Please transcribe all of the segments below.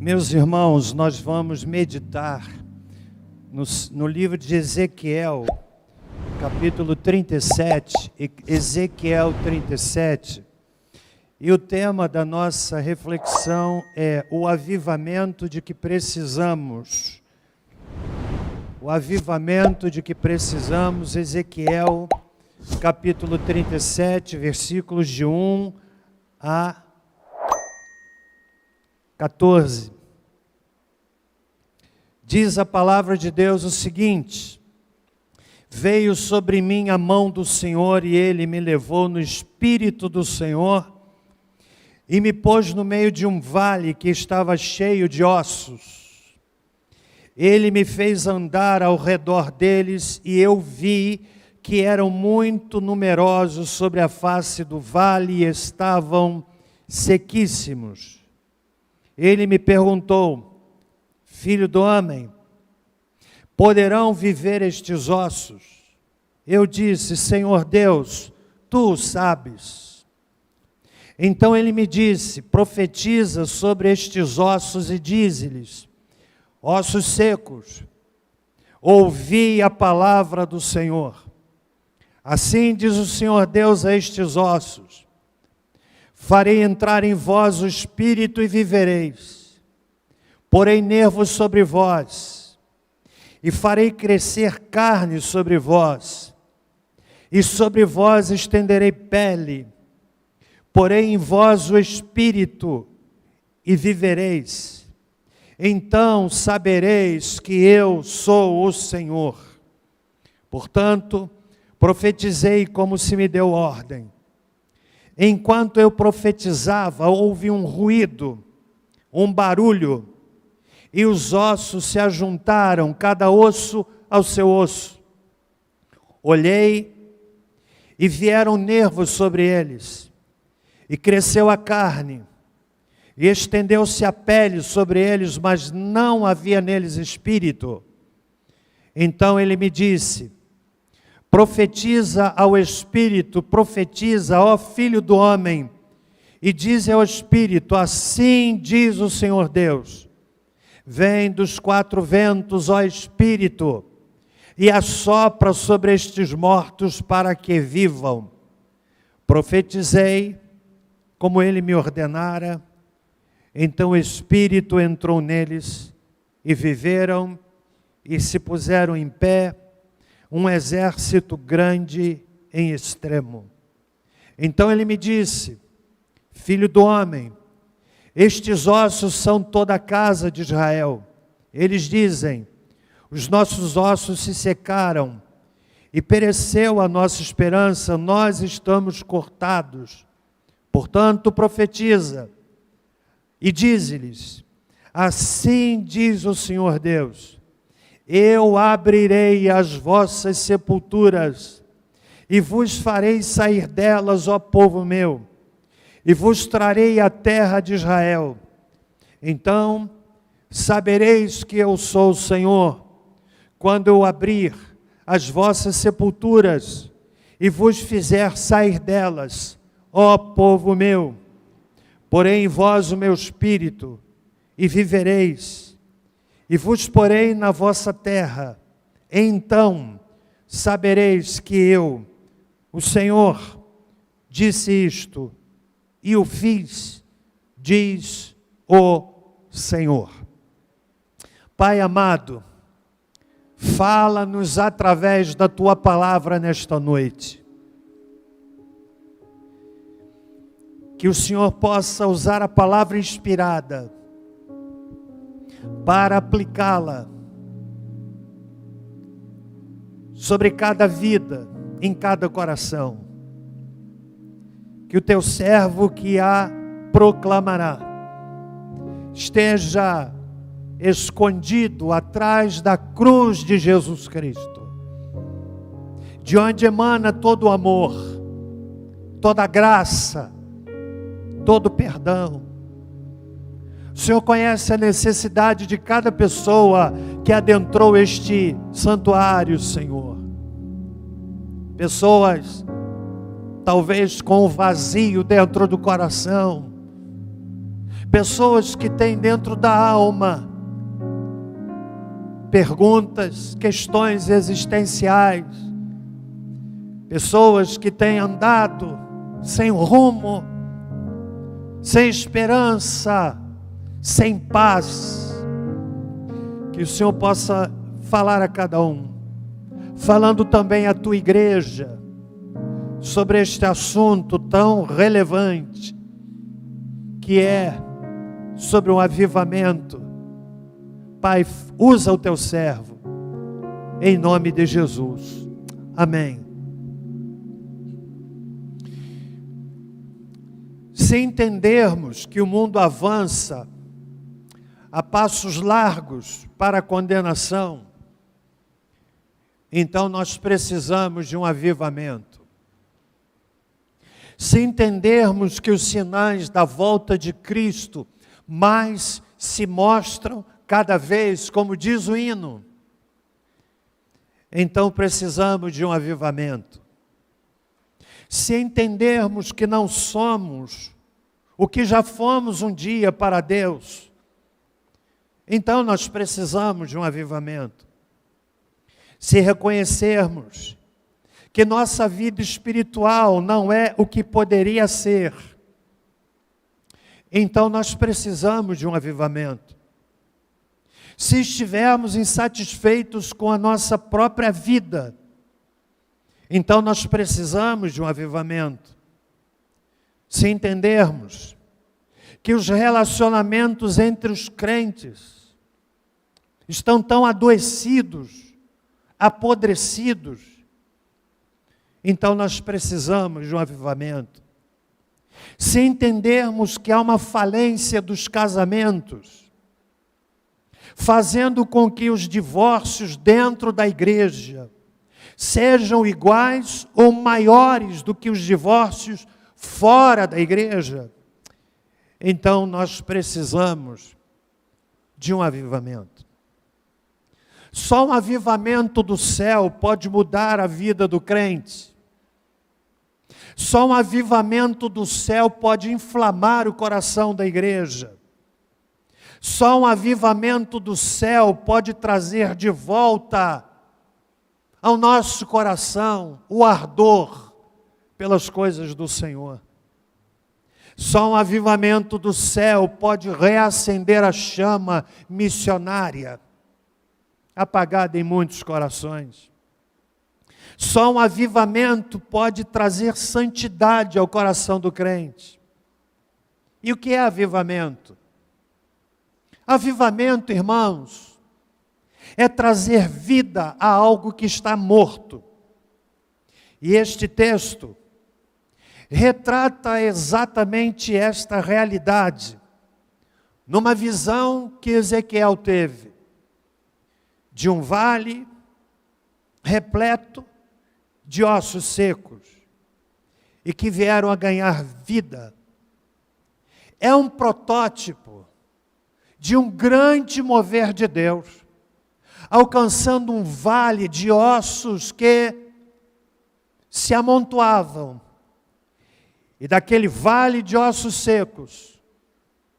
Meus irmãos, nós vamos meditar no livro de Ezequiel, capítulo 37, Ezequiel 37, e o tema da nossa reflexão é o avivamento de que precisamos. O avivamento de que precisamos, Ezequiel, capítulo 37, versículos de 1 a 14. Diz a palavra de Deus o seguinte: veio sobre mim a mão do Senhor e Ele me levou no Espírito do Senhor e me pôs no meio de um vale que estava cheio de ossos. Ele me fez andar ao redor deles e eu vi que eram muito numerosos sobre a face do vale e estavam sequíssimos. Ele me perguntou: filho do homem, poderão viver estes ossos? Eu disse: Senhor Deus, tu o sabes. Então ele me disse: profetiza sobre estes ossos e dize-lhes: ossos secos, ouvi a palavra do Senhor. Assim diz o Senhor Deus a estes ossos: farei entrar em vós o Espírito e vivereis. Porei nervos sobre vós, e farei crescer carne sobre vós, e sobre vós estenderei pele. Porei em vós o Espírito, e vivereis. Então sabereis que eu sou o Senhor. Portanto, profetizei como se me deu ordem. Enquanto eu profetizava, houve um ruído, um barulho, e os ossos se ajuntaram, cada osso ao seu osso. Olhei, e vieram nervos sobre eles, e cresceu a carne, e estendeu-se a pele sobre eles, mas não havia neles espírito. Então ele me disse: profetiza ao Espírito, profetiza, ó Filho do homem, e diz ao Espírito: assim diz o Senhor Deus, vem dos quatro ventos, ó Espírito, e assopra sobre estes mortos para que vivam. Profetizei, como ele me ordenara, então o Espírito entrou neles, e viveram, e se puseram em pé, um exército grande em extremo. Então ele me disse: filho do homem, estes ossos são toda a casa de Israel. Eles dizem: os nossos ossos se secaram, e pereceu a nossa esperança, nós estamos cortados. Portanto, profetiza, e dize-lhes: assim diz o Senhor Deus, eu abrirei as vossas sepulturas, e vos farei sair delas, ó povo meu, e vos trarei a terra de Israel. Então sabereis que eu sou o Senhor, quando eu abrir as vossas sepulturas, e vos fizer sair delas, ó povo meu. Porei em vós o meu espírito, e vivereis, e vos porei na vossa terra. Então sabereis que eu, o Senhor, disse isto, e o fiz, diz o Senhor. Pai amado, fala-nos através da tua palavra nesta noite. Que o Senhor possa usar a palavra inspirada para aplicá-la sobre cada vida, em cada coração. Que o teu servo que a proclamará esteja escondido atrás da cruz de Jesus Cristo, de onde emana todo o amor, toda a graça, todo o perdão. O Senhor conhece a necessidade de cada pessoa que adentrou este santuário, Senhor. Pessoas, talvez com um vazio dentro do coração. pessoas que têm dentro da alma perguntas, questões existenciais, pessoas que têm andado sem rumo, sem esperança, sem paz. Que o Senhor possa falar a cada um, falando também à tua igreja, sobre este assunto tão relevante, que é sobre um avivamento. Pai, usa o teu servo, em nome de Jesus. Amém. Se entendermos que o mundo avança a passos largos para a condenação, então nós precisamos de um avivamento. Se entendermos que os sinais da volta de Cristo mais se mostram cada vez, como diz o hino, então precisamos de um avivamento. Se entendermos que não somos o que já fomos um dia para Deus, então nós precisamos de um avivamento. Se reconhecermos que nossa vida espiritual não é o que poderia ser, então nós precisamos de um avivamento. Se estivermos insatisfeitos com a nossa própria vida, então nós precisamos de um avivamento. Se entendermos que os relacionamentos entre os crentes estão tão adoecidos, apodrecidos, então nós precisamos de um avivamento. Se entendermos que há uma falência dos casamentos, fazendo com que os divórcios dentro da igreja sejam iguais ou maiores do que os divórcios fora da igreja, então nós precisamos de um avivamento. Só um avivamento do céu pode mudar a vida do crente. Só um avivamento do céu pode inflamar o coração da igreja. Só um avivamento do céu pode trazer de volta ao nosso coração o ardor pelas coisas do Senhor. Só um avivamento do céu pode reacender a chama missionária, apagada em muitos corações. Só um avivamento pode trazer santidade ao coração do crente. E o que é avivamento? Avivamento, irmãos, é trazer vida a algo que está morto. E este texto retrata exatamente esta realidade, numa visão que Ezequiel teve, de um vale repleto de ossos secos, e que vieram a ganhar vida. É um protótipo de um grande mover de Deus, alcançando um vale de ossos que se amontoavam. E daquele vale de ossos secos,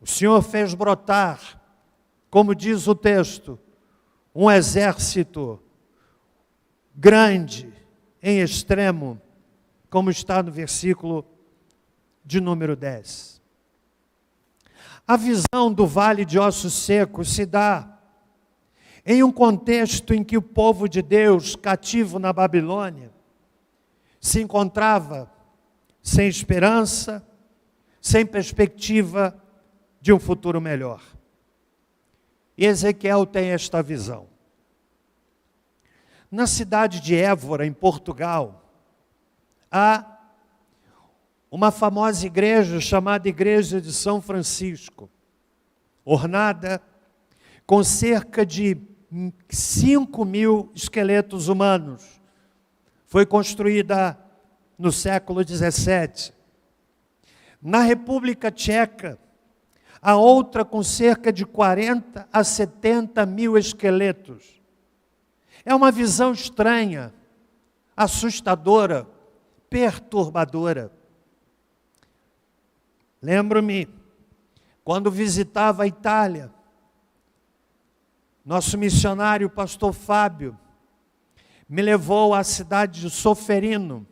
o Senhor fez brotar, como diz o texto, um exército grande, em extremo, como está no versículo de número 10. A visão do vale de ossos secos se dá em um contexto em que o povo de Deus, cativo na Babilônia, se encontrava sem esperança, sem perspectiva de um futuro melhor. E Ezequiel tem esta visão. Na cidade de Évora, em Portugal, há uma famosa igreja chamada Igreja de São Francisco, ornada com cerca de 5.000 esqueletos humanos. Foi construída no século XVII. Na República Tcheca, há outra com cerca de 40 a 70 mil esqueletos. É uma visão estranha, assustadora, perturbadora. Lembro-me Quando visitava a Itália, nosso missionário, o pastor Fábio, me levou à cidade de Soferino,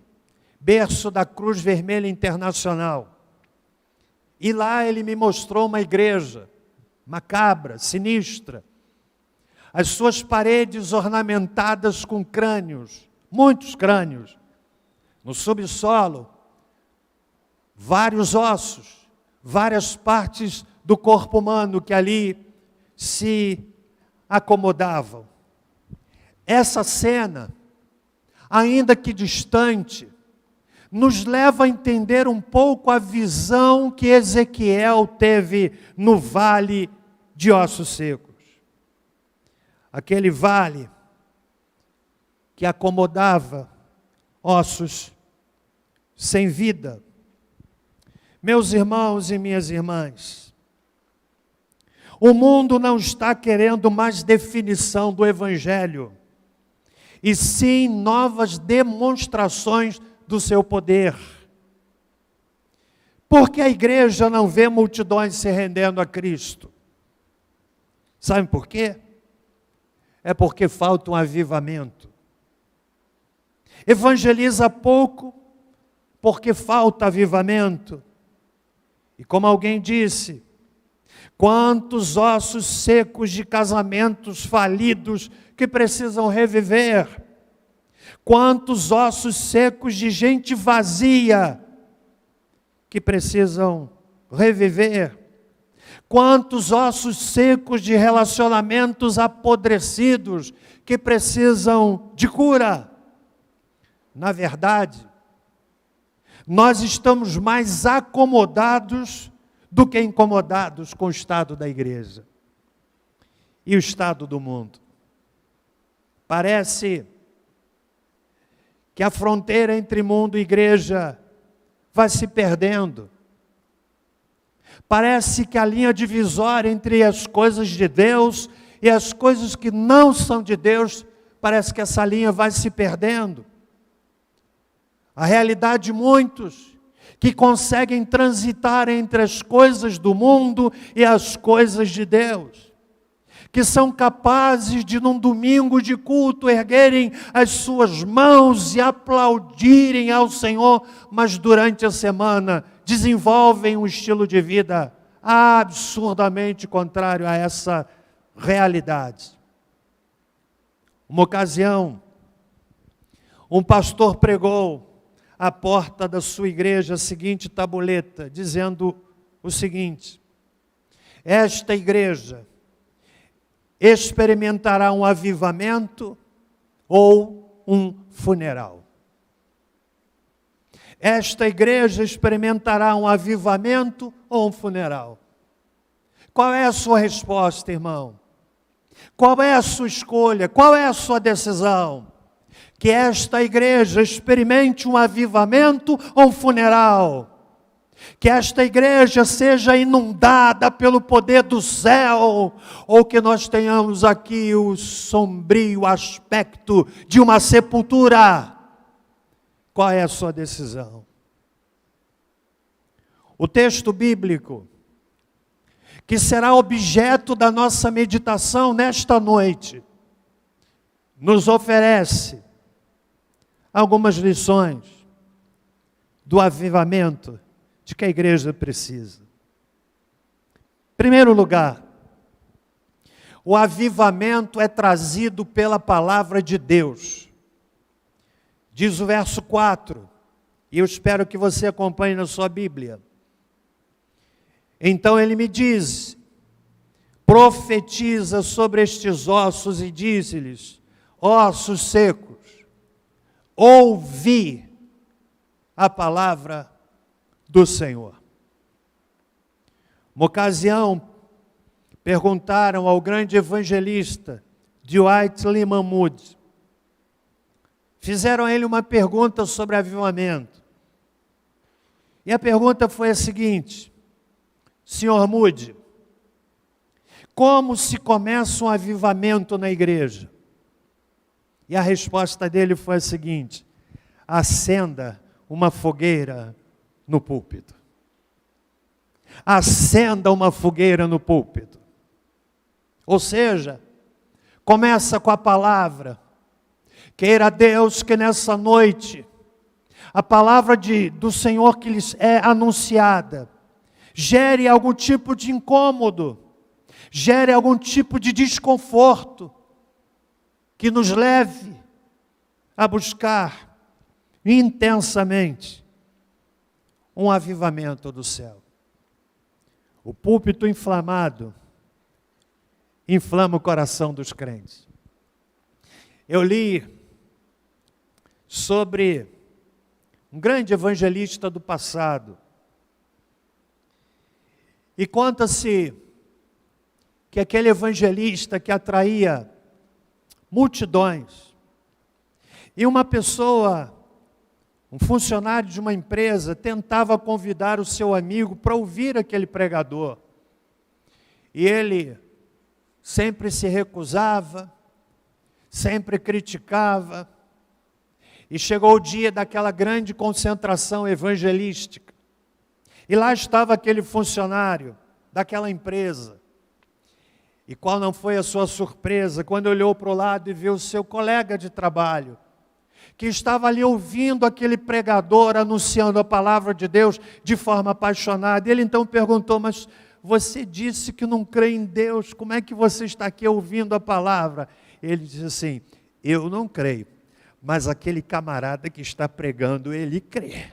berço da Cruz Vermelha Internacional. E lá ele me mostrou uma igreja macabra, sinistra. As suas paredes ornamentadas com crânios, muitos crânios. No subsolo, vários ossos, várias partes do corpo humano que ali se acomodavam. Essa cena, ainda que distante, nos leva a entender um pouco a visão que Ezequiel teve no vale de ossos secos. Aquele vale que acomodava ossos sem vida. Meus irmãos e minhas irmãs, o mundo não está querendo mais definição do Evangelho, e sim novas demonstrações do seu poder. Porque a igreja não vê multidões se rendendo a Cristo. Sabe por quê? É porque falta um avivamento. Evangeliza pouco porque falta avivamento. E como alguém disse, quantos ossos secos de casamentos falidos que precisam reviver. Quantos ossos secos de gente vazia que precisam reviver. Quantos ossos secos de relacionamentos apodrecidos que precisam de cura. Na verdade, nós estamos mais acomodados do que incomodados com o estado da igreja e o estado do mundo. Parece que a fronteira entre mundo e igreja vai se perdendo. Parece que a linha divisória entre as coisas de Deus e as coisas que não são de Deus, parece que essa linha vai se perdendo. A realidade de muitos que conseguem transitar entre as coisas do mundo e as coisas de Deus, que são capazes de num domingo de culto erguerem as suas mãos e aplaudirem ao Senhor, mas durante a semana desenvolvem um estilo de vida absurdamente contrário a essa realidade. Uma ocasião, um pastor pregou à porta da sua igreja a seguinte tabuleta, dizendo o seguinte: esta igreja experimentará um avivamento ou um funeral. Esta igreja experimentará um avivamento ou um funeral. Qual é a sua resposta, irmão? Qual é a sua escolha? Qual é a sua decisão? Que esta igreja experimente um avivamento ou um funeral? Que esta igreja seja inundada pelo poder do céu, ou que nós tenhamos aqui o sombrio aspecto de uma sepultura. Qual é a sua decisão? O texto bíblico, que será objeto da nossa meditação nesta noite, nos oferece algumas lições do avivamento de que a igreja precisa. Em primeiro lugar, o avivamento é trazido pela palavra de Deus. Diz o verso 4, e eu espero que você acompanhe na sua Bíblia. Então ele me diz, profetiza sobre estes ossos e diz-lhes, ossos secos, ouvi a palavra do Senhor. Uma ocasião, perguntaram ao grande evangelista Dwight Lyman Moody. Fizeram a ele uma pergunta sobre avivamento. E a pergunta foi a seguinte: Senhor Moody, como se começa um avivamento na igreja? E a resposta dele foi a seguinte: acenda uma fogueira no púlpito. acenda uma fogueira no púlpito. Ou seja, começa com a palavra. Queira Deus que nessa noite, a palavra do Senhor que lhes é anunciada, gere algum tipo de incômodo, gere algum tipo de desconforto, que nos leve a buscar intensamente um avivamento do céu. O púlpito inflamado inflama o coração dos crentes. Eu li sobre um grande evangelista do passado, e conta-se que aquele evangelista que atraía multidões, e uma pessoa, um funcionário de uma empresa, tentava convidar o seu amigo para ouvir aquele pregador, e ele sempre se recusava, sempre criticava, e chegou o dia daquela grande concentração evangelística, e lá estava aquele funcionário daquela empresa, e qual não foi a sua surpresa, quando olhou para o lado e viu o seu colega de trabalho, que estava ali ouvindo aquele pregador anunciando a palavra de Deus de forma apaixonada. Ele então perguntou: mas você disse que não crê em Deus, como é que você está aqui ouvindo a palavra? Ele disse assim: eu não creio, mas aquele camarada que está pregando, ele crê.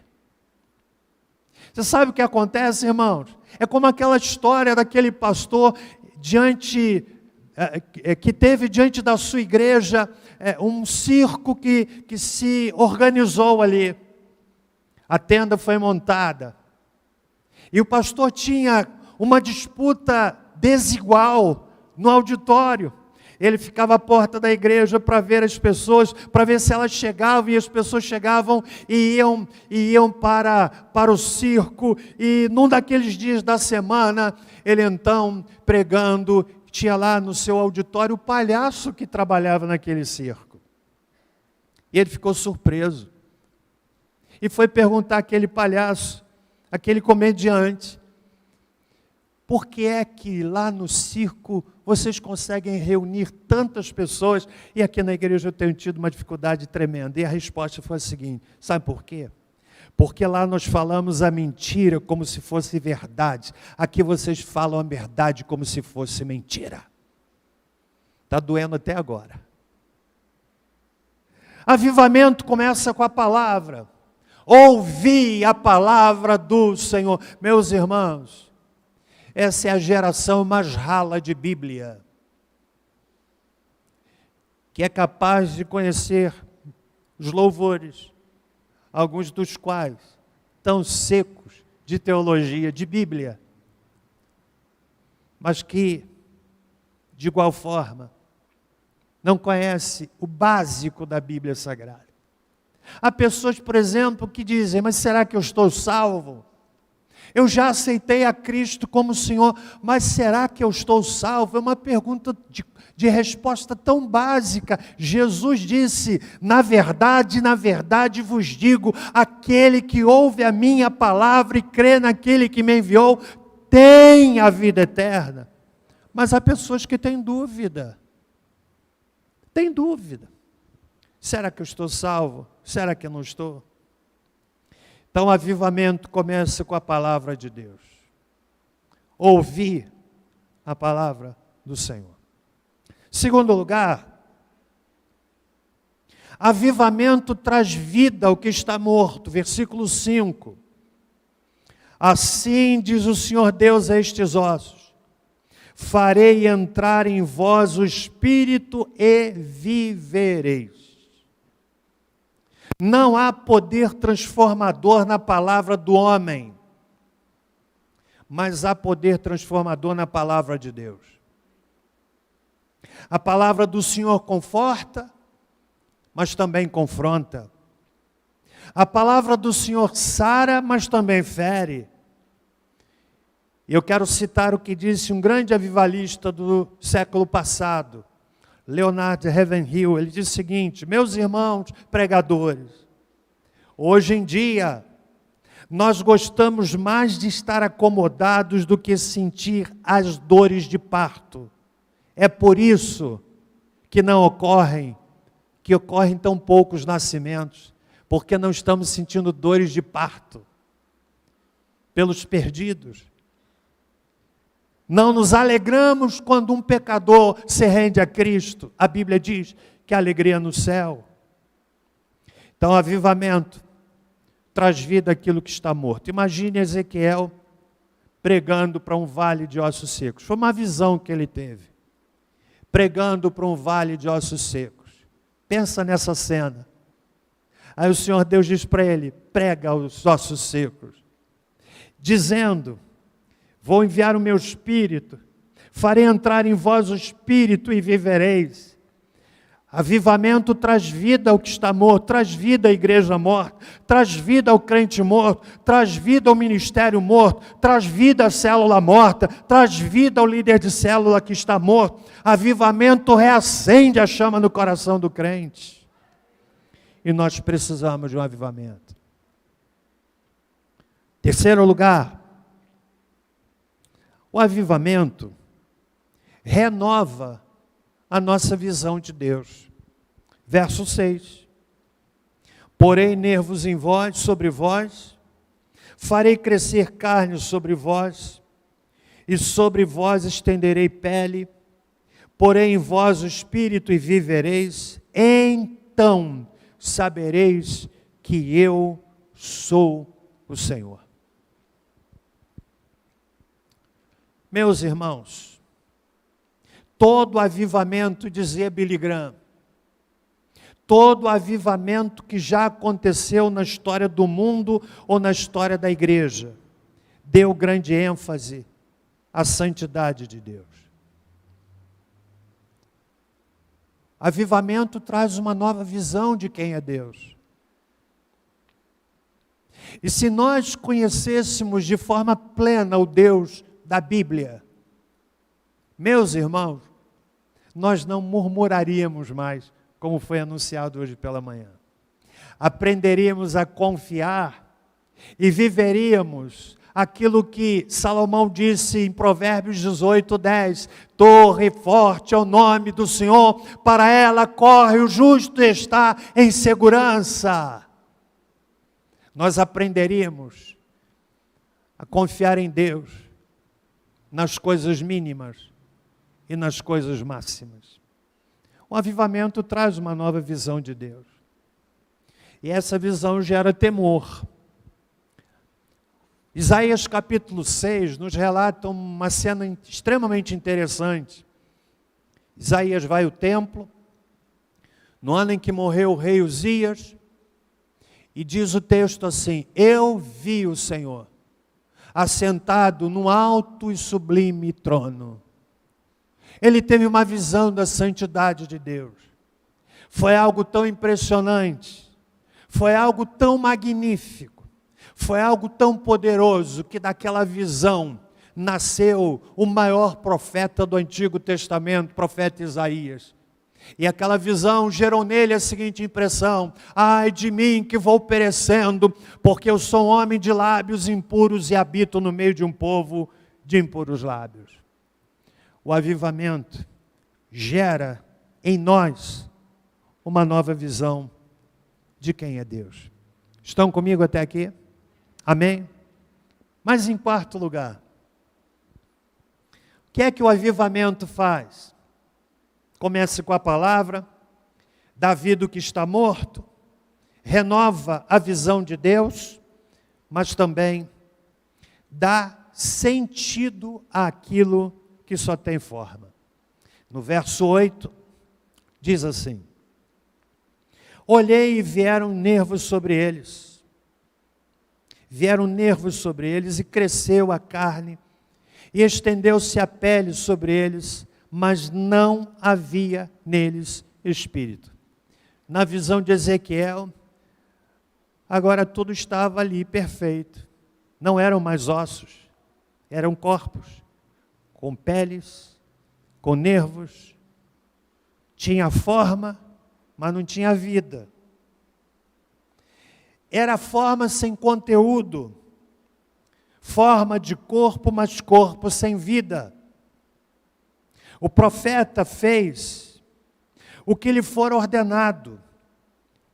Você sabe o que acontece, irmãos? É como aquela história daquele pastor que teve diante da sua igreja um circo que se organizou ali. A tenda foi montada. E o pastor tinha uma disputa desigual no auditório. Ele ficava à porta da igreja para ver as pessoas, para ver se elas chegavam, e as pessoas chegavam e iam para o circo. E num daqueles dias da semana, ele então, pregando, tinha lá no seu auditório o palhaço que trabalhava naquele circo. E ele ficou surpreso. E foi perguntar àquele palhaço, aquele comediante: por que é que lá no circo vocês conseguem reunir tantas pessoas e aqui na igreja eu tenho tido uma dificuldade tremenda? E a resposta foi a seguinte: sabe por quê? Porque lá nós falamos a mentira como se fosse verdade. Aqui vocês falam a verdade como se fosse mentira. Está doendo até agora. Avivamento começa com a palavra. Ouvi a palavra do Senhor. Meus irmãos, essa é a geração mais rala de Bíblia, que é capaz de conhecer os louvores, alguns dos quais tão secos de teologia, de Bíblia, mas que, de igual forma, não conhece o básico da Bíblia Sagrada. Há pessoas, por exemplo, que dizem: mas será que eu estou salvo? Eu já aceitei a Cristo como Senhor, mas será que eu estou salvo? É uma pergunta de resposta tão básica. Jesus disse: na verdade vos digo, aquele que ouve a minha palavra e crê naquele que me enviou, tem a vida eterna. Mas há pessoas que têm dúvida. Tem dúvida. Será que eu estou salvo? Será que eu não estou? Então, o avivamento começa com a palavra de Deus. Ouvir a palavra do Senhor. Segundo lugar, avivamento traz vida ao que está morto. Versículo 5. Assim diz o Senhor Deus a estes ossos: farei entrar em vós o Espírito e vivereis. Não há poder transformador na palavra do homem, mas há poder transformador na palavra de Deus. A palavra do Senhor conforta, mas também confronta. A palavra do Senhor sara, mas também fere. E eu quero citar o que disse um grande avivalista do século passado, Leonard Ravenhill. Ele diz o seguinte: meus irmãos pregadores, hoje em dia Nós gostamos mais de estar acomodados do que sentir as dores de parto. É por isso que ocorrem tão poucos nascimentos, porque não estamos sentindo dores de parto pelos perdidos. Não nos alegramos quando um pecador se rende a Cristo. A Bíblia diz que há alegria no céu. Então, avivamento traz vida àquilo que está morto. Imagine Ezequiel pregando para um vale de ossos secos. Foi uma visão que ele teve. Pregando para um vale de ossos secos. Pensa nessa cena. Aí o Senhor Deus diz para ele: prega aos ossos secos, dizendo: vou enviar o meu espírito, farei entrar em vós o espírito e vivereis. Avivamento traz vida ao que está morto, traz vida à igreja morta, traz vida ao crente morto, traz vida ao ministério morto, traz vida à célula morta, traz vida ao líder de célula que está morto. Avivamento reacende a chama no coração do crente. E nós precisamos de um avivamento. Terceiro lugar, o avivamento renova a nossa visão de Deus. Verso 6. Porei nervos em vós, sobre vós, farei crescer carne sobre vós, e sobre vós estenderei pele, porei em vós o espírito e vivereis, então sabereis que eu sou o Senhor. Meus irmãos, todo avivamento, dizia Billy Graham, todo avivamento que já aconteceu na história do mundo ou na história da igreja, deu grande ênfase à santidade de Deus. Avivamento traz uma nova visão de quem é Deus. E se nós conhecêssemos de forma plena o Deus da Bíblia, meus irmãos, nós não murmuraríamos mais, como foi anunciado hoje pela manhã. Aprenderíamos a confiar e viveríamos aquilo que Salomão disse em Provérbios 18:10, torre forte é o nome do Senhor, para ela corre o justo e está em segurança. Nós aprenderíamos a confiar em Deus, nas coisas mínimas e nas coisas máximas. O avivamento traz uma nova visão de Deus. E essa visão gera temor. Isaías capítulo 6 nos relata uma cena extremamente interessante. Isaías vai ao templo, no ano em que morreu o rei Uzias, e diz o texto assim: eu vi o Senhor assentado num alto e sublime trono. Ele teve uma visão da santidade de Deus. Foi algo tão impressionante, foi algo tão magnífico, foi algo tão poderoso, que daquela visão nasceu o maior profeta do Antigo Testamento, o profeta Isaías. E aquela visão gerou nele a seguinte impressão: ai de mim que vou perecendo, porque eu sou um homem de lábios impuros e habito no meio de um povo de impuros lábios. O avivamento gera em nós uma nova visão de quem é Deus. Estão comigo até aqui? Amém? Mas em quarto lugar, o que é que o avivamento faz? Comece com a palavra, dá vida ao que está morto, renova a visão de Deus, mas também dá sentido àquilo que só tem forma. No verso 8, diz assim: olhei e vieram nervos sobre eles. Vieram nervos sobre eles e cresceu a carne, e estendeu-se a pele sobre eles, mas não havia neles espírito. Na visão de Ezequiel, agora tudo estava ali perfeito. Não eram mais ossos, eram corpos, com peles, com nervos. Tinha forma, mas não tinha vida. Era forma sem conteúdo. forma de corpo, mas corpo sem vida. O profeta fez o que lhe for ordenado,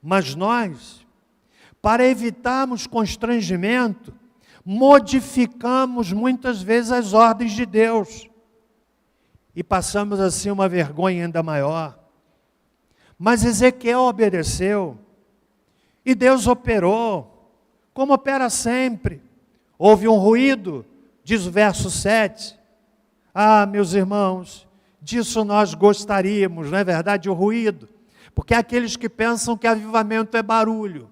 mas nós, para evitarmos constrangimento, modificamos muitas vezes as ordens de Deus e passamos assim uma vergonha ainda maior. Mas Ezequiel obedeceu e Deus operou, como opera sempre. Houve um ruído, diz o verso 7. Ah, meus irmãos, disso nós gostaríamos, não é verdade? O ruído. Porque há aqueles que pensam que avivamento é barulho,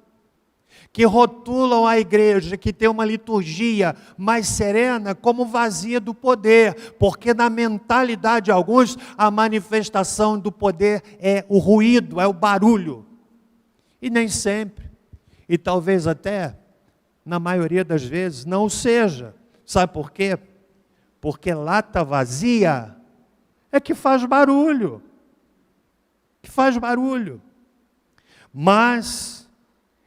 que rotulam a igreja, que tem uma liturgia mais serena, como vazia do poder, porque na mentalidade de alguns, a manifestação do poder é o ruído, é o barulho. E nem sempre, e talvez até, na maioria das vezes, não seja. Sabe por quê? Porque lata vazia é que faz barulho. Mas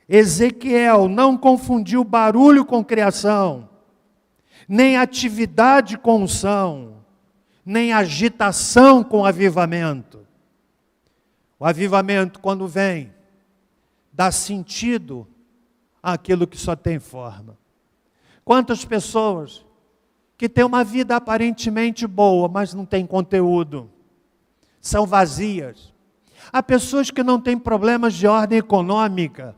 Ezequiel não confundiu barulho com criação, nem atividade com unção, nem agitação com avivamento. O avivamento, quando vem, dá sentido àquilo que só tem forma. Quantas pessoas que têm uma vida aparentemente boa, mas não têm conteúdo, são vazias. Há pessoas que não têm problemas de ordem econômica,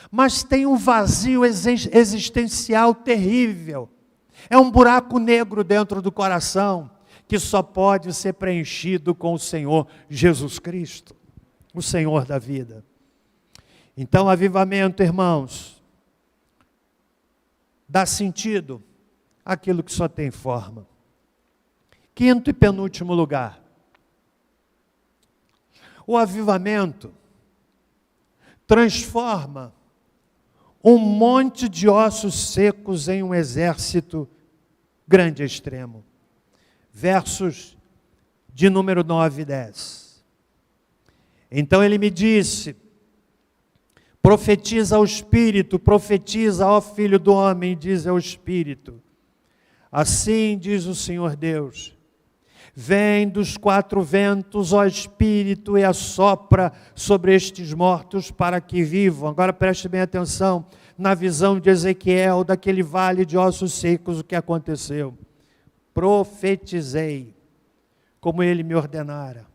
mas têm um vazio existencial terrível. É um buraco negro dentro do coração, que só pode ser preenchido com o Senhor Jesus Cristo, o Senhor da vida. Então, avivamento, irmãos, dá sentido àquilo que só tem forma. Quinto e penúltimo lugar. O avivamento transforma um monte de ossos secos em um exército grande e extremo. Versos de número 9 e 10. Então ele me disse: profetiza ao Espírito, profetiza, ó Filho do homem, diz ao Espírito. Assim diz o Senhor Deus: vem dos quatro ventos, ó Espírito, e assopra sobre estes mortos para que vivam. Agora preste bem atenção na visão de Ezequiel, daquele vale de ossos secos, o que aconteceu. Profetizei, como ele me ordenara.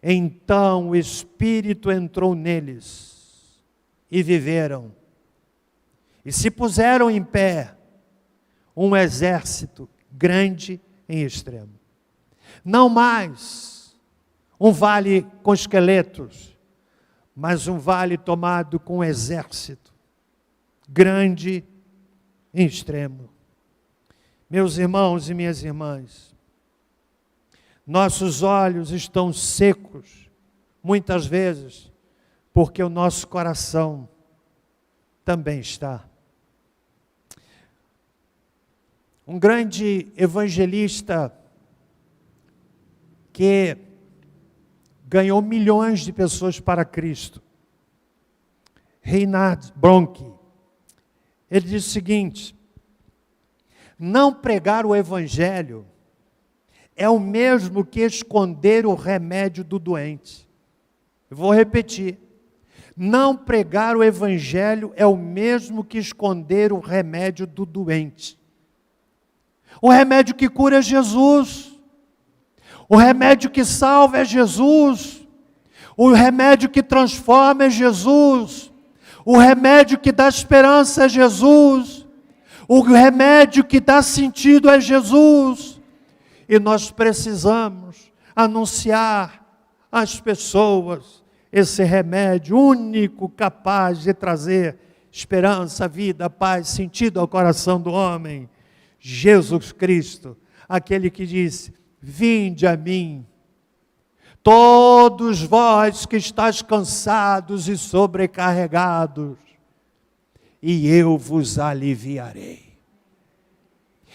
Então o Espírito entrou neles, e viveram, e se puseram em pé, um exército grande em extremo. Não mais um vale com esqueletos, mas um vale tomado com um exército grande em extremo. Meus irmãos e minhas irmãs, nossos olhos estão secos, muitas vezes, porque o nosso coração também está. Um grande evangelista que ganhou milhões de pessoas para Cristo, Reinhard Bonnke, ele diz o seguinte: não pregar o Evangelho é o mesmo que esconder o remédio do doente. Eu vou repetir. Não pregar o Evangelho é o mesmo que esconder o remédio do doente. O remédio que cura é Jesus. O remédio que salva é Jesus. O remédio que transforma é Jesus. O remédio que dá esperança é Jesus. O remédio que dá sentido é Jesus. E nós precisamos anunciar às pessoas esse remédio único capaz de trazer esperança, vida, paz, sentido ao coração do homem. Jesus Cristo, aquele que disse: vinde a mim, todos vós que estáis cansados e sobrecarregados, e eu vos aliviarei.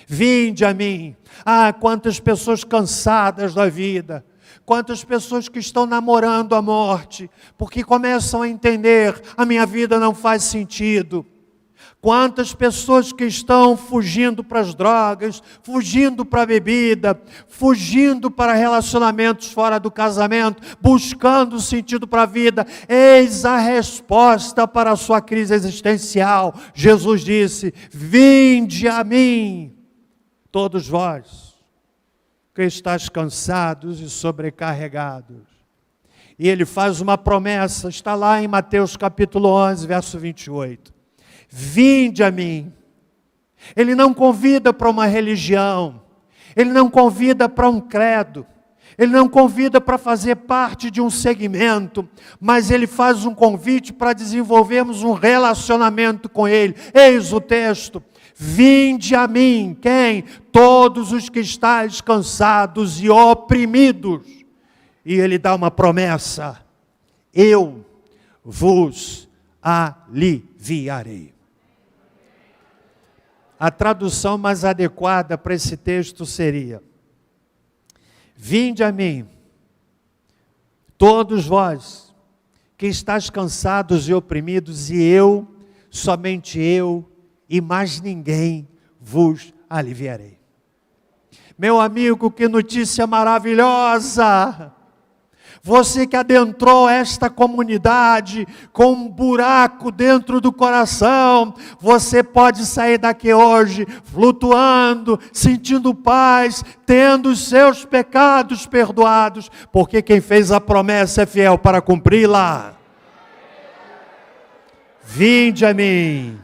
Vinde a mim. Ah, quantas pessoas cansadas da vida, quantas pessoas que estão namorando a morte, porque começam a entender: a minha vida não faz sentido. Quantas pessoas que estão fugindo para as drogas, fugindo para a bebida, fugindo para relacionamentos fora do casamento, buscando sentido para a vida. Eis a resposta para a sua crise existencial. Jesus disse: vinde a mim, todos vós que estáis cansados e sobrecarregados. E ele faz uma promessa, está lá em Mateus capítulo 11, verso 28. Vinde a mim. Ele não convida para uma religião, ele não convida para um credo, ele não convida para fazer parte de um segmento, mas ele faz um convite para desenvolvermos um relacionamento com ele. Eis o texto: vinde a mim, quem? Todos os que estáis cansados e oprimidos. E ele dá uma promessa: eu vos aliviarei. A tradução mais adequada para esse texto seria: vinde a mim, todos vós que estáis cansados e oprimidos, e eu, somente eu, e mais ninguém vos aliviarei. Meu amigo, que notícia maravilhosa! Você que adentrou esta comunidade com um buraco dentro do coração, você pode sair daqui hoje flutuando, sentindo paz, tendo os seus pecados perdoados, porque quem fez a promessa é fiel para cumpri-la. Vinde a mim,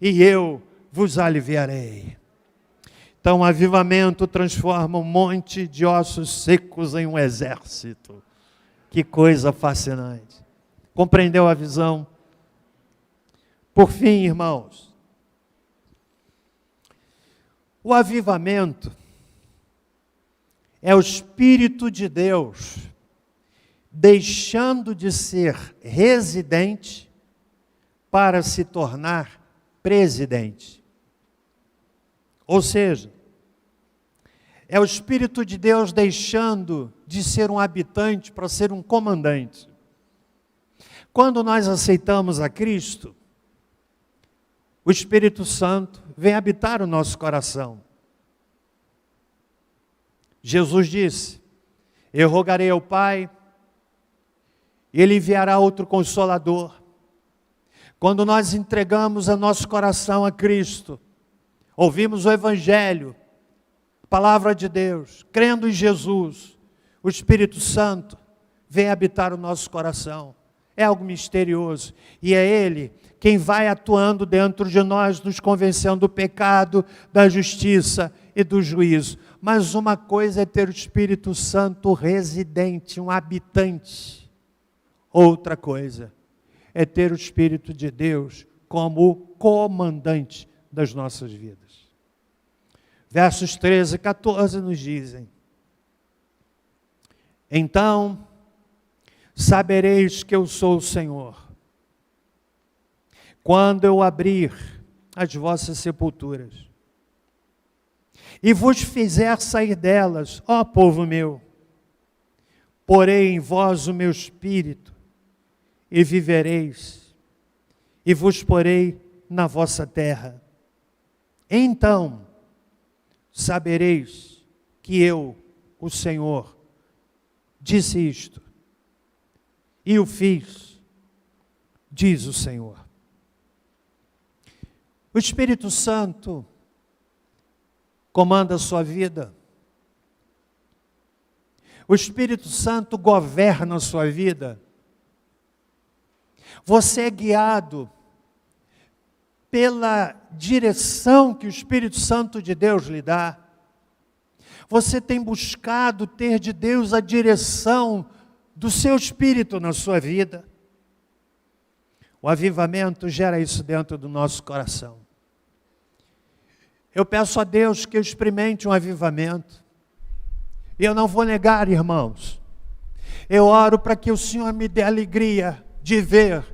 e eu vos aliviarei. Então, o avivamento transforma um monte de ossos secos em um exército. Que coisa fascinante. Compreendeu a visão? Por fim, irmãos, o avivamento é o Espírito de Deus deixando de ser residente para se tornar presidente. Ou seja, é o Espírito de Deus deixando de ser um habitante para ser um comandante. Quando nós aceitamos a Cristo, o Espírito Santo vem habitar o nosso coração. Jesus disse: eu rogarei ao Pai, Ele enviará outro Consolador. Quando nós entregamos o nosso coração a Cristo, ouvimos o Evangelho, a palavra de Deus, crendo em Jesus, o Espírito Santo vem habitar o nosso coração. É algo misterioso, e é Ele quem vai atuando dentro de nós, nos convencendo do pecado, da justiça e do juízo. Mas uma coisa é ter o Espírito Santo residente, um habitante. Outra coisa é ter o Espírito de Deus como o comandante das nossas vidas. Versos 13 e 14 nos dizem: então sabereis que eu sou o Senhor, quando eu abrir as vossas sepulturas, e vos fizer sair delas, ó povo meu, porei em vós o meu espírito, e vivereis, e vos porei na vossa terra. Então sabereis que eu, o Senhor, disse isto, e o fiz, diz o Senhor. O Espírito Santo comanda a sua vida. O Espírito Santo governa a sua vida. Você é guiado pela direção que o Espírito Santo de Deus lhe dá. Você tem buscado ter de Deus a direção do seu Espírito na sua vida. O avivamento gera isso dentro do nosso coração. Eu peço a Deus que eu experimente um avivamento. E eu não vou negar, irmãos. Eu oro para que o Senhor me dê alegria de ver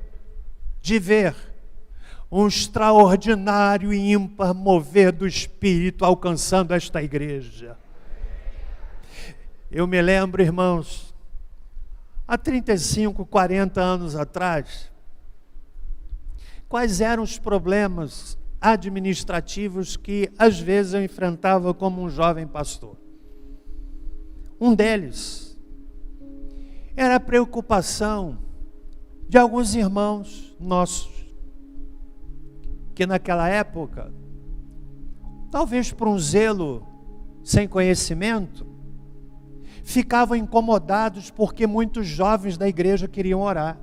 um extraordinário e ímpar mover do Espírito alcançando esta igreja. Eu me lembro, irmãos, há 35, 40 anos atrás, quais eram os problemas administrativos que às vezes eu enfrentava como um jovem pastor. Um deles era a preocupação de alguns irmãos nossos, que naquela época, talvez por um zelo sem conhecimento, ficavam incomodados porque muitos jovens da igreja queriam orar.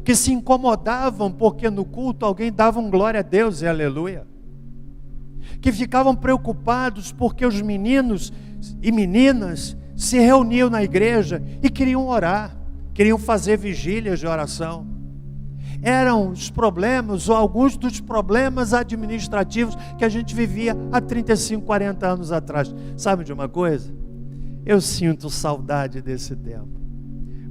Que se incomodavam porque no culto alguém dava um glória a Deus e aleluia. Que ficavam preocupados porque os meninos e meninas se reuniam na igreja e queriam orar, queriam fazer vigílias de oração. Eram os problemas, ou alguns dos problemas administrativos que a gente vivia há 35, 40 anos atrás. Sabe de uma coisa? Eu sinto saudade desse tempo.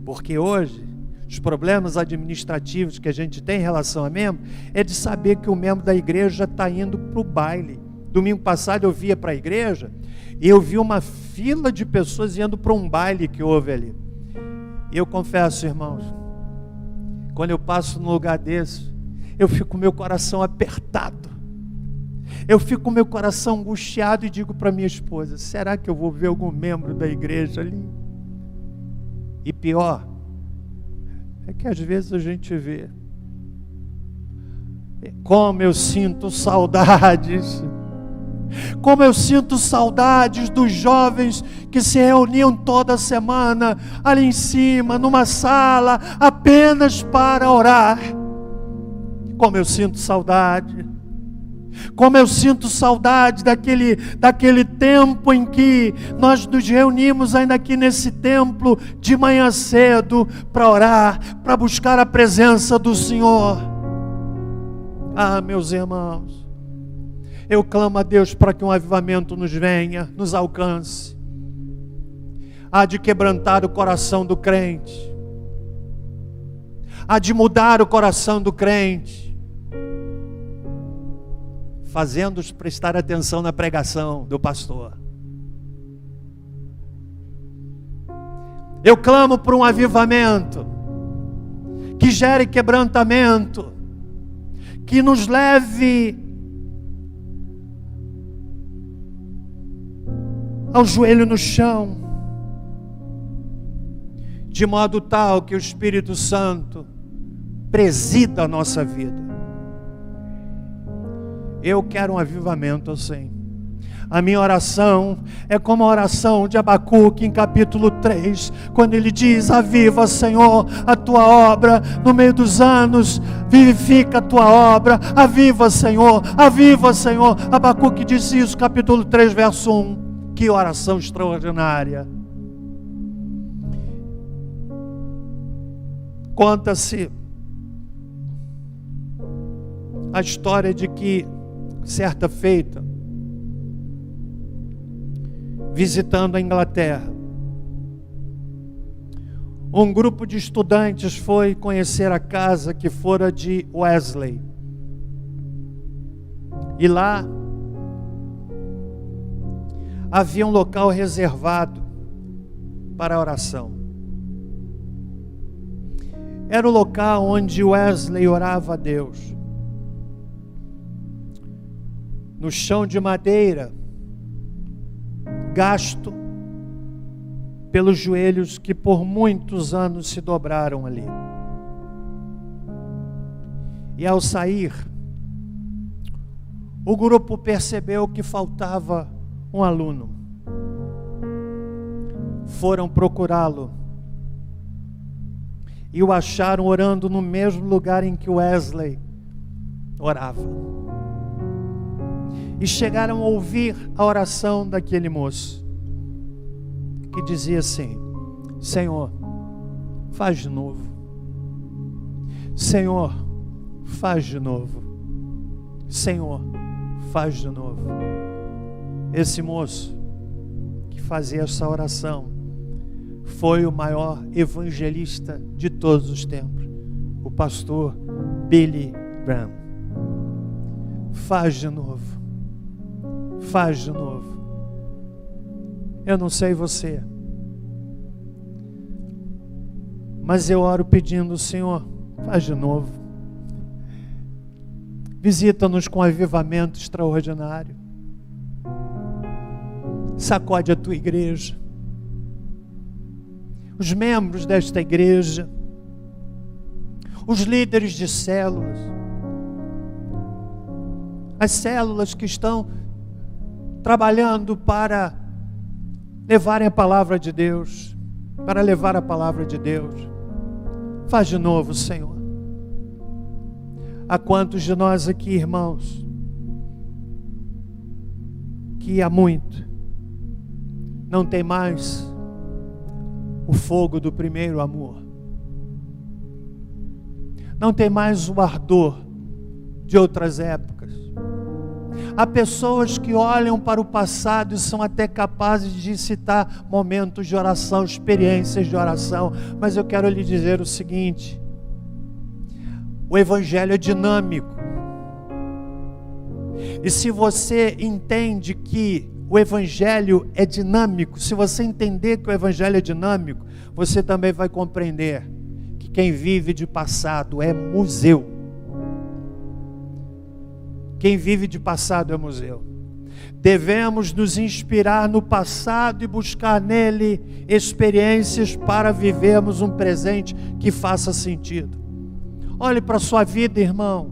Porque hoje, os problemas administrativos que a gente tem em relação a membro, é de saber que o membro da igreja está indo para o baile. Domingo passado eu via para a igreja, e eu vi uma fila de pessoas indo para um baile que houve ali. E eu confesso, irmãos, quando eu passo num lugar desse, eu fico com meu coração apertado. Eu fico com meu coração angustiado e digo para minha esposa, será que eu vou ver algum membro da igreja ali? E pior, é que às vezes a gente vê. Como eu sinto saudades. Como eu sinto saudades dos jovens que se reuniam toda semana ali em cima, numa sala, apenas para orar. Como eu sinto saudade. Como eu sinto saudade daquele tempo em que nós nos reunimos ainda aqui nesse templo de manhã cedo para orar, para buscar a presença do Senhor. Ah, meus irmãos, eu clamo a Deus para que um avivamento nos venha, nos alcance. Há de quebrantar o coração do crente, há de mudar o coração do crente, fazendo-os prestar atenção na pregação do pastor. Eu clamo por um avivamento que gere quebrantamento, que nos leve ao joelho no chão, de modo tal que o Espírito Santo presida a nossa vida. Eu quero um avivamento assim. A minha oração é como a oração de Abacuque em capítulo 3, quando ele diz, aviva, Senhor, a tua obra no meio dos anos, vivifica a tua obra, aviva, Senhor, aviva, Senhor. Abacuque disse isso, capítulo 3, verso 1. Que oração extraordinária. Conta-se a história de que, certa feita, visitando a Inglaterra, um grupo de estudantes foi conhecer a casa que fora de Wesley. E lá havia um local reservado para a oração. Era o local onde Wesley orava a Deus. No chão de madeira, gasto pelos joelhos que por muitos anos se dobraram ali. E ao sair, o grupo percebeu que faltava um aluno. Foram procurá-lo e o acharam orando no mesmo lugar em que Wesley orava. E chegaram a ouvir a oração daquele moço, que dizia assim: Senhor, faz de novo. Senhor, faz de novo. Senhor, faz de novo. Esse moço que fazia essa oração foi o maior evangelista de todos os tempos, o pastor Billy Graham. Faz de novo. Faz de novo. Eu não sei você, mas eu oro pedindo, Senhor, faz de novo. Visita-nos com avivamento extraordinário. Sacode a tua igreja. Os membros desta igreja. Os líderes de células. As células que estão trabalhando para levarem a palavra de Deus. Para levar a palavra de Deus. Faz de novo, Senhor. Há quantos de nós aqui, irmãos, que há muito não tem mais o fogo do primeiro amor, não tem mais o ardor de outras épocas. Há pessoas que olham para o passado e são até capazes de citar momentos de oração, experiências de oração, mas eu quero lhe dizer o seguinte: o Evangelho é dinâmico. E se você entende que o Evangelho é dinâmico, se você entender que o Evangelho é dinâmico, você também vai compreender que quem vive de passado é museu. Quem vive de passado é museu. Devemos nos inspirar no passado e buscar nele experiências para vivermos um presente que faça sentido. Olhe para a sua vida, irmão.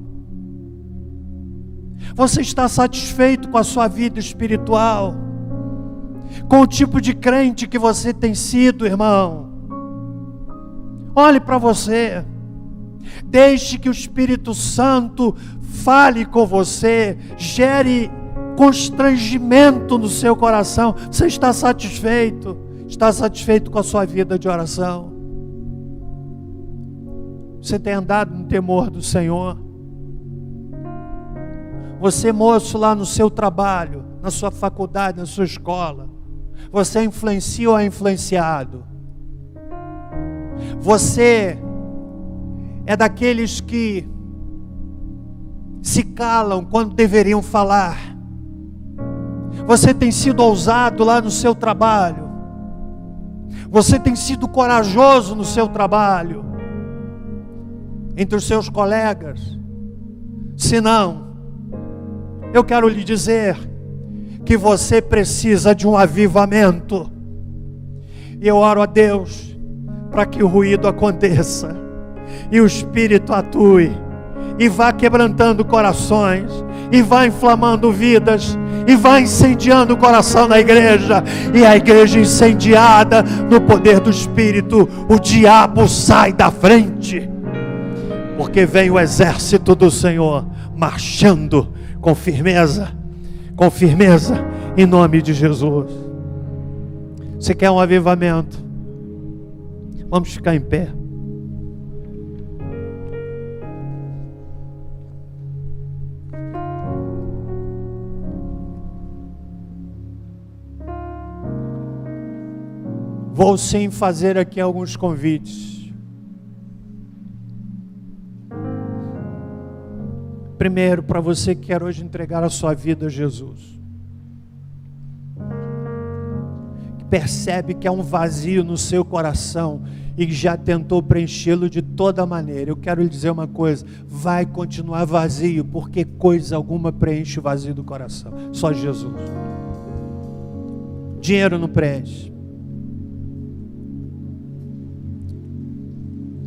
Você está satisfeito com a sua vida espiritual? Com o tipo de crente que você tem sido, irmão? Olhe para você. Deixe que o Espírito Santo fale com você, gere constrangimento no seu coração. Você está satisfeito? Está satisfeito com a sua vida de oração? Você tem andado no temor do Senhor? Você, moço, lá no seu trabalho, na sua faculdade, na sua escola, você influencia ou é influenciado? Você é daqueles que se calam quando deveriam falar? Você tem sido ousado lá no seu trabalho? Você tem sido corajoso no seu trabalho? Entre os seus colegas? Se não, eu quero lhe dizer que você precisa de um avivamento. E eu oro a Deus para que o ruído aconteça e o Espírito atue e vá quebrantando corações e vá inflamando vidas e vá incendiando o coração da igreja. E a igreja incendiada no poder do Espírito, o diabo sai da frente, porque vem o exército do Senhor marchando com firmeza, em nome de Jesus. Você quer um avivamento? Vamos ficar em pé. Vou sim fazer aqui alguns convites. Primeiro, para você que quer hoje entregar a sua vida a Jesus, que percebe que há um vazio no seu coração e que já tentou preenchê-lo de toda maneira, eu quero lhe dizer uma coisa: vai continuar vazio, porque coisa alguma preenche o vazio do coração, só Jesus. Dinheiro não preenche,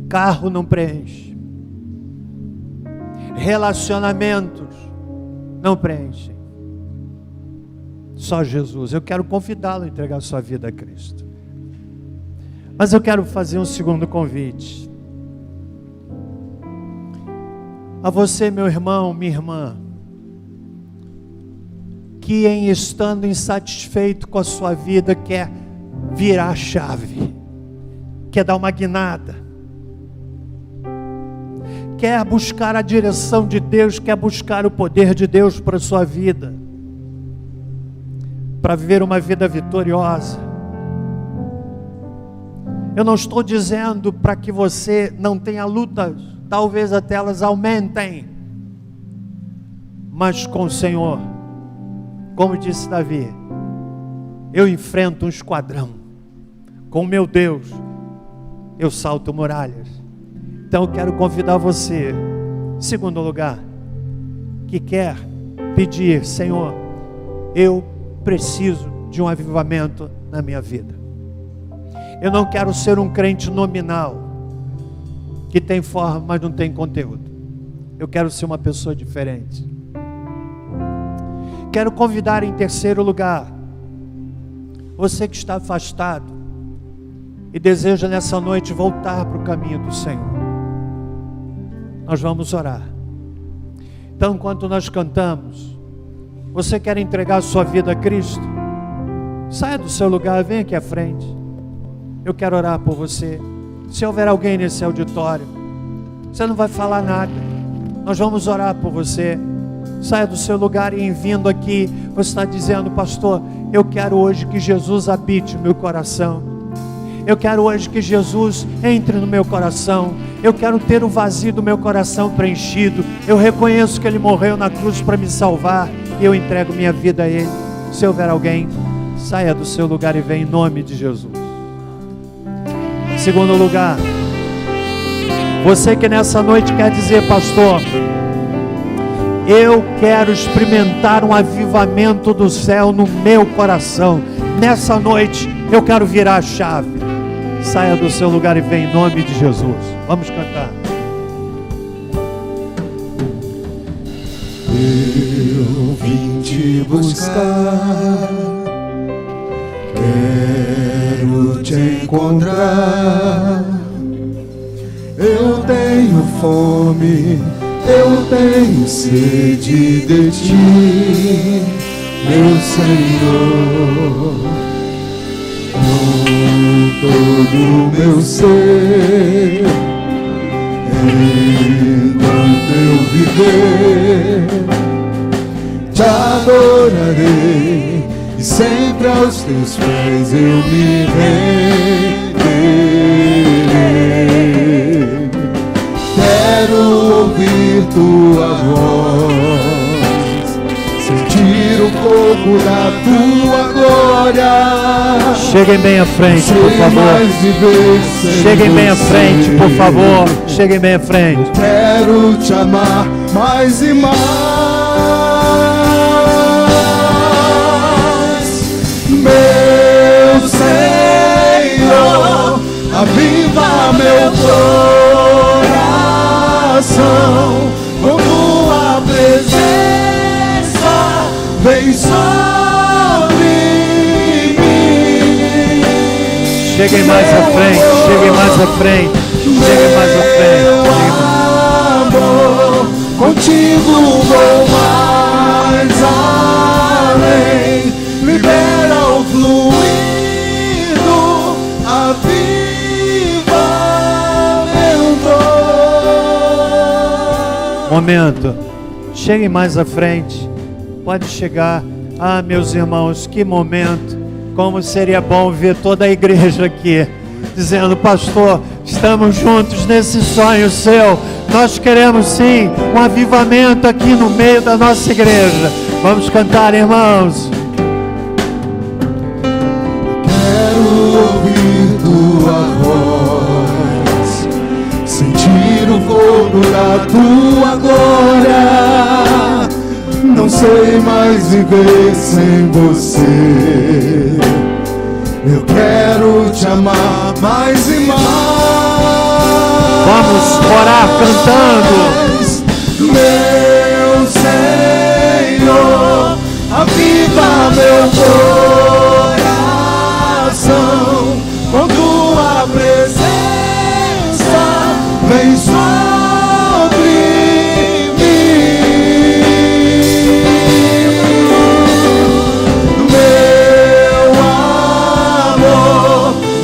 carro não preenche, relacionamentos não preenchem, só Jesus. Eu quero convidá-lo a entregar a sua vida a Cristo, mas eu quero fazer um segundo convite a você, meu irmão, minha irmã, que em estando insatisfeito com a sua vida, quer virar a chave, quer dar uma guinada, quer buscar a direção de Deus, quer buscar o poder de Deus para a sua vida, para viver uma vida vitoriosa. Eu não estou dizendo para que você não tenha lutas, talvez até elas aumentem, mas com o Senhor, como disse Davi, eu enfrento um esquadrão, com o meu Deus eu salto muralhas. Então eu quero convidar você, em segundo lugar, que quer pedir: Senhor, eu preciso de um avivamento na minha vida. Eu não quero ser um crente nominal, que tem forma, mas não tem conteúdo. Eu quero ser uma pessoa diferente. Quero convidar em terceiro lugar, você que está afastado e deseja nessa noite voltar para o caminho do Senhor. Nós vamos orar. Então, enquanto nós cantamos, você quer entregar a sua vida a Cristo? Saia do seu lugar, venha aqui à frente. Eu quero orar por você. Se houver alguém nesse auditório, você não vai falar nada. Nós vamos orar por você. Saia do seu lugar e, em vindo aqui, você está dizendo: pastor, eu quero hoje que Jesus habite no meu coração. Eu quero hoje que Jesus entre no meu coração. Eu quero ter o vazio do meu coração preenchido. Eu reconheço que Ele morreu na cruz para me salvar e eu entrego minha vida a Ele. Se houver alguém, saia do seu lugar e venha em nome de Jesus. Em segundo lugar, você que nessa noite quer dizer: pastor, eu quero experimentar um avivamento do céu no meu coração. Nessa noite eu quero virar a chave. Saia do seu lugar e venha em nome de Jesus. Vamos cantar. Eu vim te buscar, quero te encontrar. Eu tenho fome, eu tenho sede de ti, meu Senhor. Com todo o meu ser, enquanto eu viver, te adorarei e sempre aos teus pés eu me renderei. Quero ouvir tua voz, sentir o fogo da tua glória. Cheguem bem à frente, por favor. Cheguem bem à frente, por favor. Cheguem bem à frente. Quero te amar mais e mais. Meu Senhor, aviva meu coração com tua presença. Vem sobre mim. Cheguem mais à frente, cheguem mais à frente, cheguem mais à frente. Amor, contigo vou mais além. Libera o fluido, avivamento. Momento, cheguem mais à frente. Pode chegar. Ah, meus irmãos, que momento. Como seria bom ver toda a igreja aqui dizendo: pastor, estamos juntos nesse sonho seu. Nós queremos sim um avivamento aqui no meio da nossa igreja. Vamos cantar, irmãos. Quero ouvir tua voz, sentir o fogo da tua glória. Não sei mais viver sem você. Eu quero te amar mais e mais. Vamos orar cantando. Meu Senhor, aviva meu coração com tua presença. Vem sobre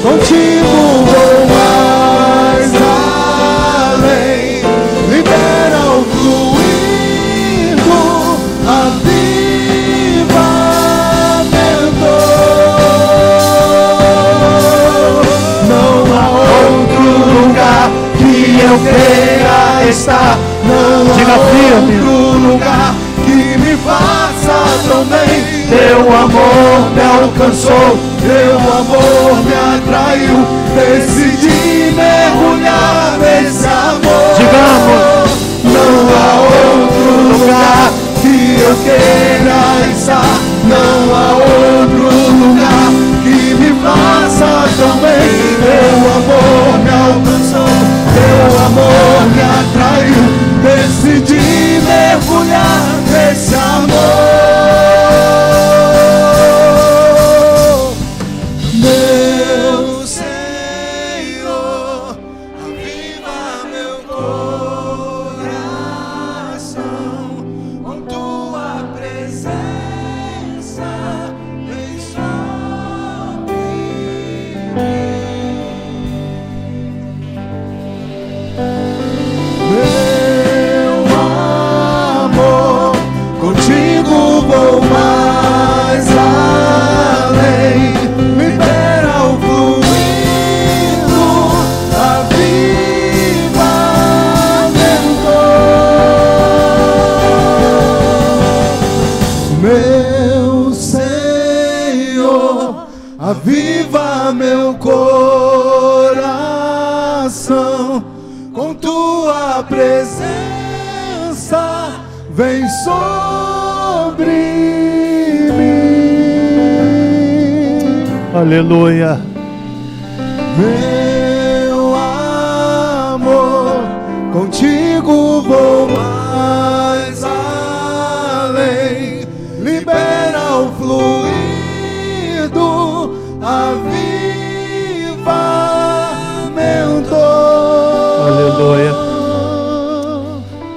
contigo vou mais além. Libera o fluido, avivamento. Não há outro lugar que eu queira estar. Não há outro lugar que me faça tão bem. Teu amor me alcançou, teu amor me atraiu. Decidi mergulhar nesse amor. Digamos, não há outro lugar eu queira estar, não há outro lugar que me faça tão bem. Teu amor me alcançou, teu amor me atraiu, decidi mergulhar nesse amor. Meu Senhor, aviva meu coração com tua presença, vem sobre mim. Meu amor, contigo vou mais além, libera o fluido, avivamento. Meu Senhor, aviva meu coração com tua presença, vem sobre mim. Aleluia. Meu amor, contigo vou mais além, libera o fluido, avivamento. Aleluia.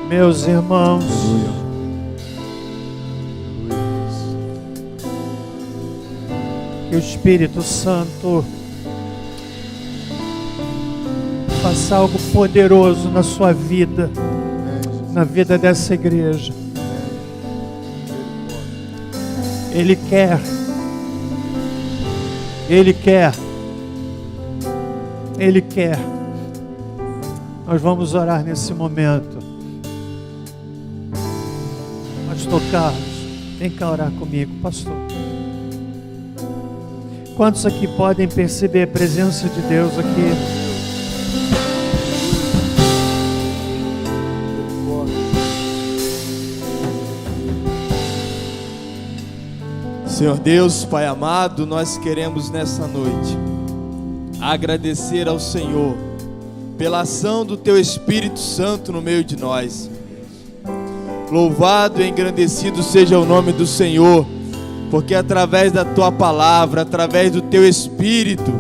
Meus irmãos, que o Espírito Santo faça algo poderoso na sua vida, na vida dessa igreja. Ele quer, Ele quer, Ele quer. Nós vamos orar nesse momento. Pastor Carlos, vem cá orar comigo, pastor. Quantos aqui podem perceber a presença de Deus aqui? Senhor Deus, Pai amado, nós queremos nessa noite agradecer ao Senhor pela ação do Teu Espírito Santo no meio de nós. Louvado e engrandecido seja o nome do Senhor, porque através da Tua palavra, através do Teu Espírito,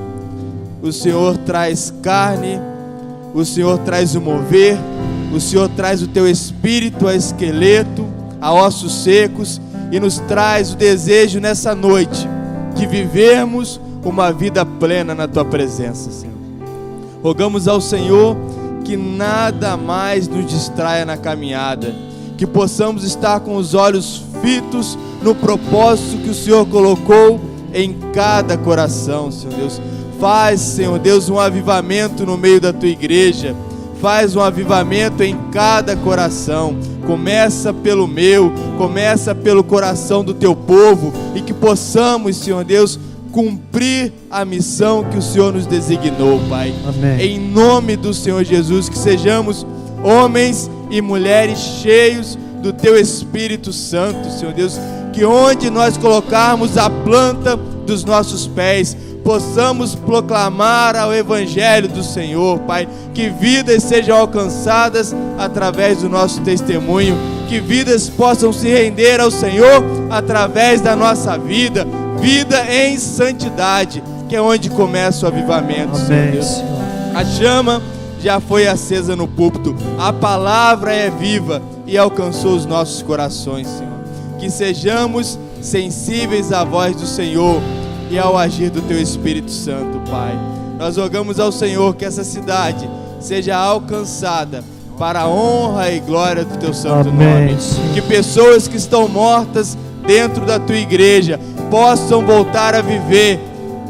o Senhor traz carne, o Senhor traz o mover, o Senhor traz o Teu Espírito a esqueleto, a ossos secos, e nos traz o desejo nessa noite de vivermos uma vida plena na Tua presença, Senhor. Rogamos ao Senhor que nada mais nos distraia na caminhada, que possamos estar com os olhos fitos no propósito que o Senhor colocou em cada coração, Senhor Deus. Faz, Senhor Deus, um avivamento no meio da Tua igreja, faz um avivamento em cada coração. Começa pelo meu, começa pelo coração do Teu povo, e que possamos, Senhor Deus, cumprir a missão que o Senhor nos designou, Pai. Amém. Em nome do Senhor Jesus, que sejamos homens e mulheres cheios do Teu Espírito Santo, Senhor Deus, que onde nós colocarmos a planta dos nossos pés, possamos proclamar o Evangelho do Senhor, Pai, que vidas sejam alcançadas através do nosso testemunho, que vidas possam se render ao Senhor através da nossa vida, vida em santidade, que é onde começa o avivamento, Senhor Deus. A chama já foi acesa no púlpito, a palavra é viva e alcançou os nossos corações, Senhor. Que sejamos sensíveis à voz do Senhor e ao agir do Teu Espírito Santo, Pai. Nós rogamos ao Senhor que essa cidade seja alcançada para a honra e glória do Teu santo nome. Que pessoas que estão mortas dentro da Tua igreja possam voltar a viver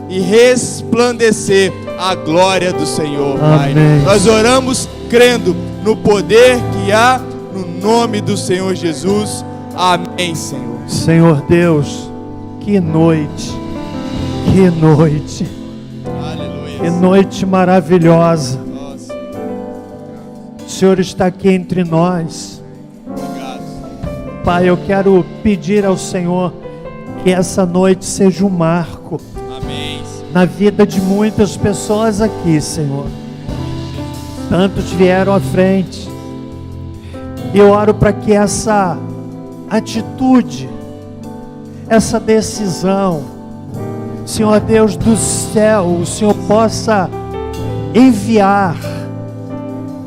e resplandecer a glória do Senhor, Pai. Amém. Nós oramos crendo no poder que há no nome do Senhor Jesus. Amém, Senhor. Senhor Deus, que noite, que noite, Aleluia. que noite maravilhosa. Nossa, O Senhor está aqui entre nós. obrigado. Pai, eu quero pedir ao Senhor que essa noite seja um marco Amém. na vida de muitas pessoas aqui, Senhor. Tantos vieram à frente. Eu oro para que essa atitude, essa decisão, Senhor Deus do céu, o Senhor possa enviar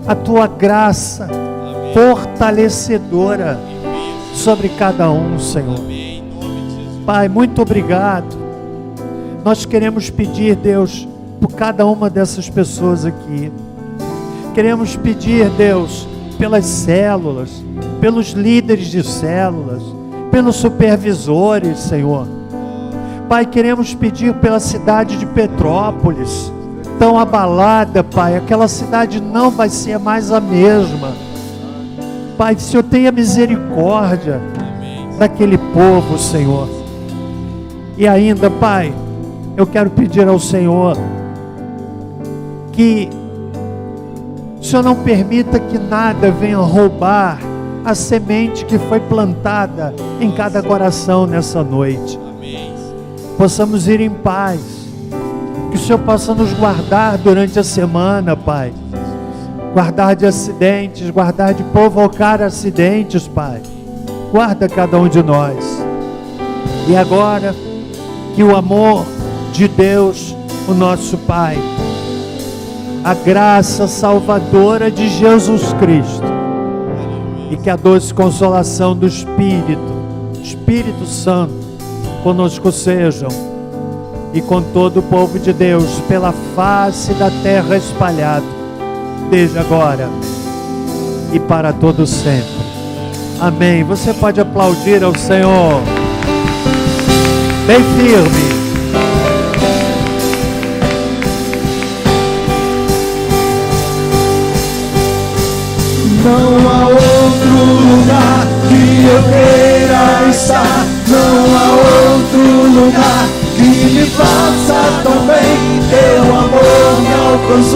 a Tua graça fortalecedora sobre cada um, Senhor. Amém. Em nome de Jesus. Pai, muito obrigado. Nós queremos pedir, Deus, por cada uma dessas pessoas aqui. Queremos pedir, Deus, pelas células, pelos líderes de células, pelos supervisores, Senhor. Pai, queremos pedir pela cidade de Petrópolis, tão abalada, Pai. Aquela cidade não vai ser mais a mesma. Pai, que o Senhor tenha misericórdia daquele povo, Senhor. E ainda, Pai, eu quero pedir ao Senhor que o Senhor não permita que nada venha roubar a semente que foi plantada em cada coração nessa noite. Amém. Possamos ir em paz, que o Senhor possa nos guardar durante a semana, Pai. Guardar de acidentes, guardar de provocar acidentes, Pai. Guarda cada um de nós. E agora, que o amor de Deus, o nosso Pai, a graça salvadora de Jesus Cristo, e que a doce consolação do Espírito Santo, conosco sejam, e com todo o povo de Deus, pela face da terra espalhado, desde agora e para todo sempre. Amém. Você pode aplaudir ao Senhor bem firme. Não há outro lugar que eu queira estar. Não há outro lugar que me faça tão bem. Teu amor me alcançou.